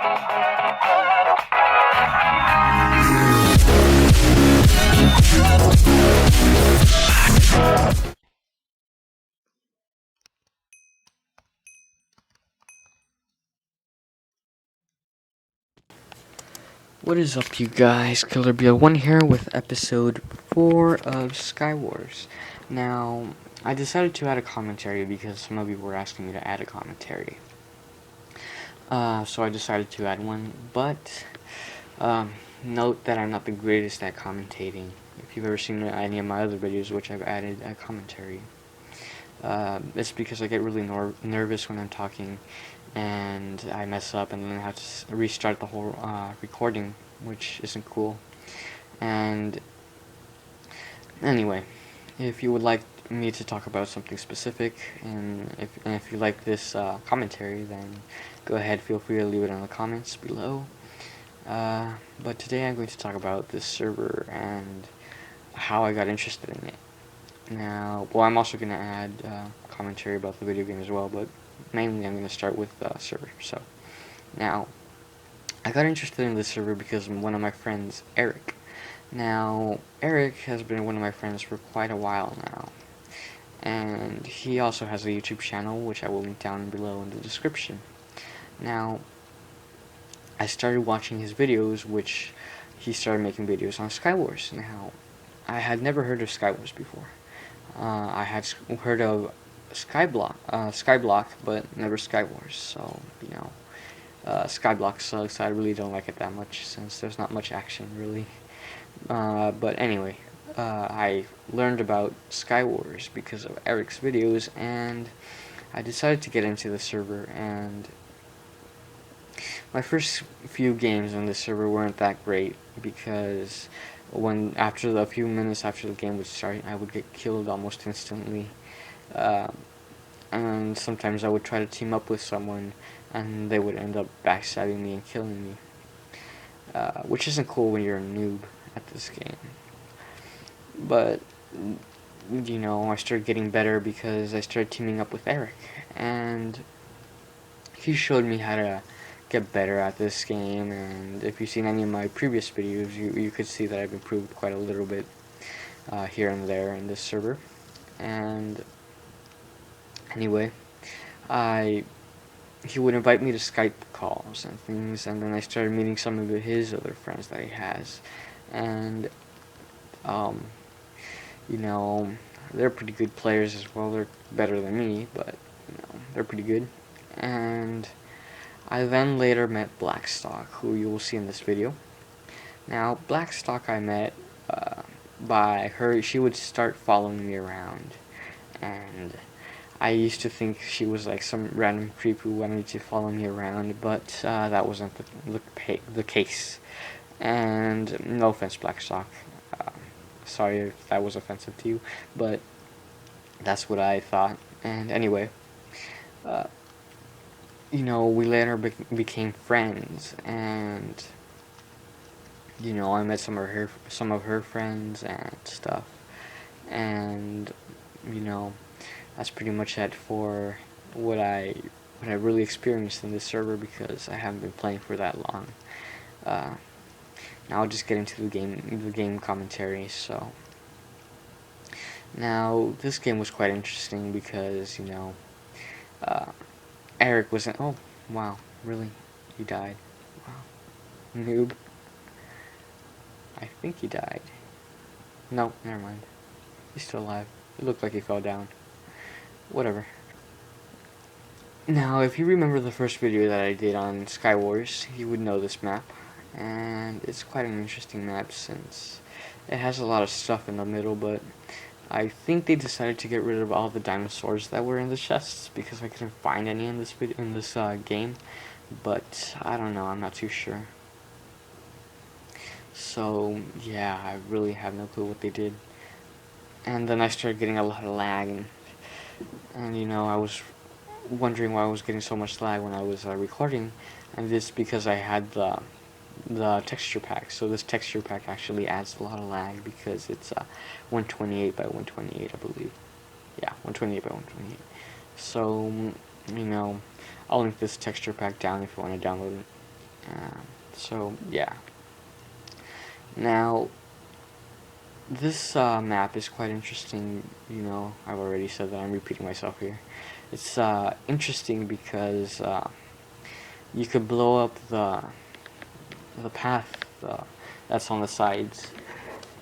What is up, you guys? KillerBL1 here with episode 4 of SkyWars. Now, I decided to add a commentary because some of you were asking me to add a commentary. So I decided to add one, but note that I'm not the greatest at commentating. If you've ever seen any of my other videos which I've added a commentary, it's because I get really nervous when I'm talking and I mess up and then I have to restart the whole recording, which isn't cool. And anyway, if you would like me to talk about something specific, and if you like this commentary, then go ahead, feel free to leave it in the comments below. But today I'm going to talk about this server and how I got interested in it. Now, well, I'm also going to add commentary about the video game as well, but mainly I'm going to start with the server. So, now, I got interested in this server because one of my friends, Eric. Now, Eric has been one of my friends for quite a while now, and he also has a YouTube channel, which I will link down below in the description. Now, I started watching his videos, which he started making videos on SkyWars. Now, I had never heard of SkyWars before. I had heard of Skyblock, but never SkyWars. So, you know, Skyblock sucks. I really don't like it that much since there's not much action, really. But anyway, I learned about SkyWars because of Eric's videos, and I decided to get into the server. And my first few games on this server weren't that great because after a few minutes after the game would start, I would get killed almost instantly. And sometimes I would try to team up with someone, and they would end up backstabbing me and killing me, which isn't cool when you're a noob at this game. But, you know, I started getting better because I started teaming up with Eric, and he showed me how to get better at this game. And if you've seen any of my previous videos, you could see that I've improved quite a little bit here and there in this server. And anyway, he would invite me to Skype calls and things, and then I started meeting some of his other friends that he has, and you know, they're pretty good players as well. They're better than me, but you know, they're pretty good. And I then later met Blackstock, who you will see in this video. Now, Blackstock I met by her. She would start following me around, and I used to think she was like some random creep who wanted to follow me around, but that wasn't the case. And no offense, Blackstock. Sorry if that was offensive to you, but that's what I thought. And anyway, you know, we later became friends, and you know, I met some of her friends and stuff, and you know, that's pretty much it for what I really experienced in this server because I haven't been playing for that long. Now I'll just get into the game commentary. So now this game was quite interesting because, you know, Eric was oh wow, really, he died. Wow, noob. I think he died. No, never mind. He's still alive. It looked like he fell down. Whatever. Now, if you remember the first video that I did on SkyWars, you would know this map. And it's quite an interesting map since it has a lot of stuff in the middle, but I think they decided to get rid of all the dinosaurs that were in the chests because I couldn't find any in this game. But I don't know, I'm not too sure. So yeah, I really have no clue what they did. And then I started getting a lot of lag, and you know, I was wondering why I was getting so much lag when I was recording, and it's because I had the texture pack. So this texture pack actually adds a lot of lag because it's 128 by 128, I believe. Yeah, 128 by 128. So, you know, I'll link this texture pack down if you want to download it. So yeah. Now, this map is quite interesting. You know, I've already said that. I'm repeating myself here. It's interesting because you could blow up the path that's on the sides,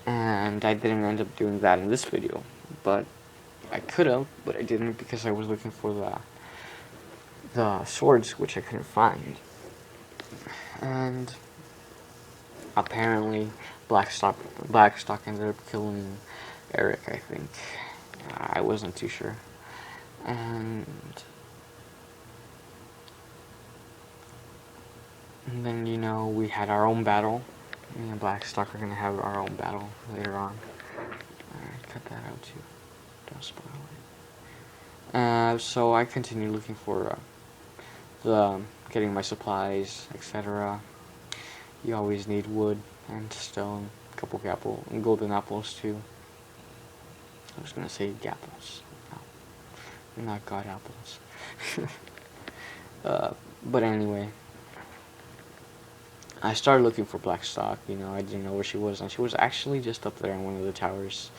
and I didn't end up doing that in this video, but I could have, but I didn't because I was looking for the swords, which I couldn't find. And apparently Blackstock ended up killing Eric, I think. I wasn't too sure. And then, you know, we had our own battle. Me and Blackstock are gonna have our own battle later on. Alright, cut that out too. Don't spoil it. So I continue looking for getting my supplies, etc. You always need wood and stone, a couple golden apples too. I was gonna say gapples. No, not god apples. But anyway, I started looking for Blackstock. You know, I didn't know where she was, and she was actually just up there in one of the towers,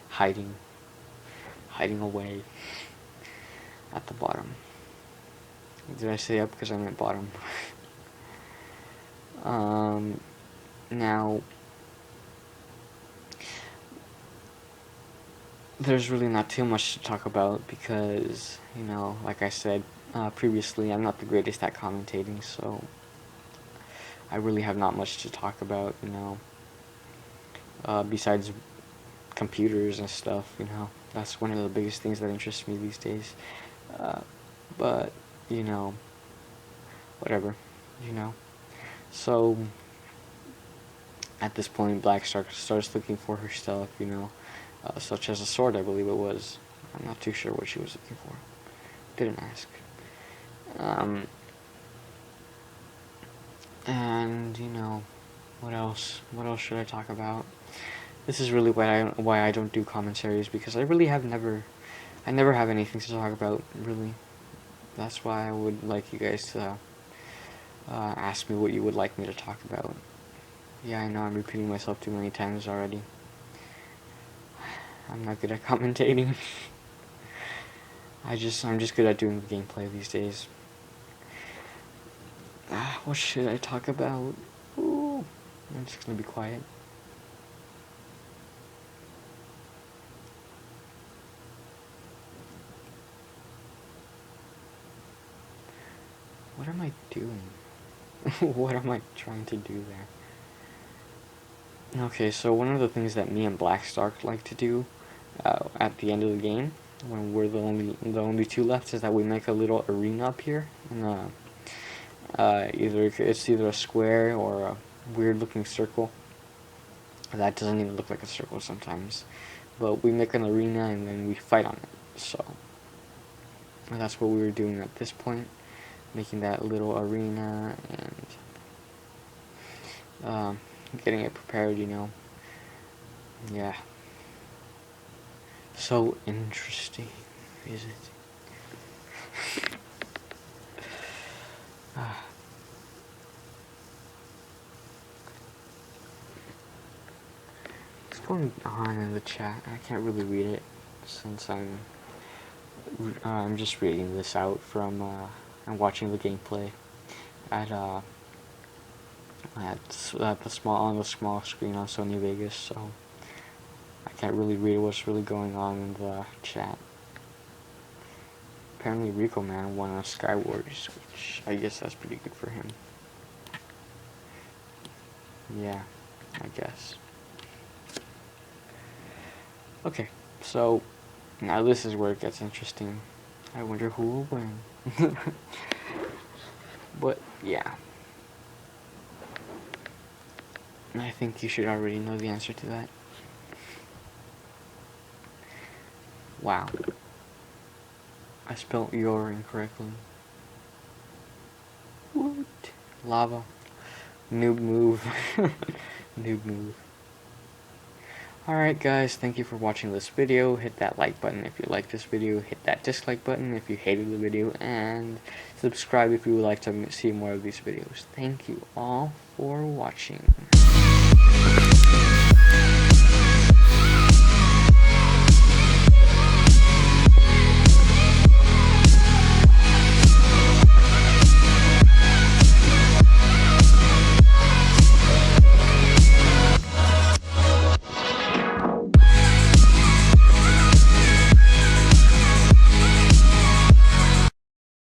hiding away at the bottom. Did I say up because I meant bottom? Now, there's really not too much to talk about because, you know, like I said previously, I'm not the greatest at commentating, so I really have not much to talk about, you know, besides computers and stuff, you know. That's one of the biggest things that interests me these days. But, you know, whatever, you know. So, at this point, Blackstar starts looking for her stuff, you know, such as a sword, I believe it was. I'm not too sure what she was looking for. Didn't ask. And, you know, what else? What else should I talk about? This is really why I don't do commentaries, because I really I never have anything to talk about, really. That's why I would like you guys to ask me what you would like me to talk about. Yeah, I know I'm repeating myself too many times already. I'm not good at commentating. I'm just good at doing the gameplay these days. What should I talk about? Ooh, I'm just gonna be quiet. What am I doing? What am I trying to do there? Okay, so one of the things that me and Blackstark like to do at the end of the game, when we're the only two left, is that we make a little arena up here, and it's either a square or a weird looking circle. That doesn't even look like a circle sometimes, but we make an arena and then we fight on it. So that's what we were doing at this point, making that little arena and getting it prepared, you know. Yeah. So interesting, is it? What's going on in the chat? I can't really read it since I'm just reading this out from and watching the gameplay at the small screen on Sony Vegas, so I can't really read what's really going on in the chat. Apparently Rico Man won on SkyWars, which I guess that's pretty good for him. Yeah, I guess. Okay, so now this is where it gets interesting. I wonder who will win. But yeah, I think you should already know the answer to that. Wow, I spelled your incorrectly. What? Lava. Noob move. Noob move. Alright guys, thank you for watching this video. Hit that like button if you like this video, hit that dislike button if you hated the video, and subscribe if you would like to see more of these videos. Thank you all for watching.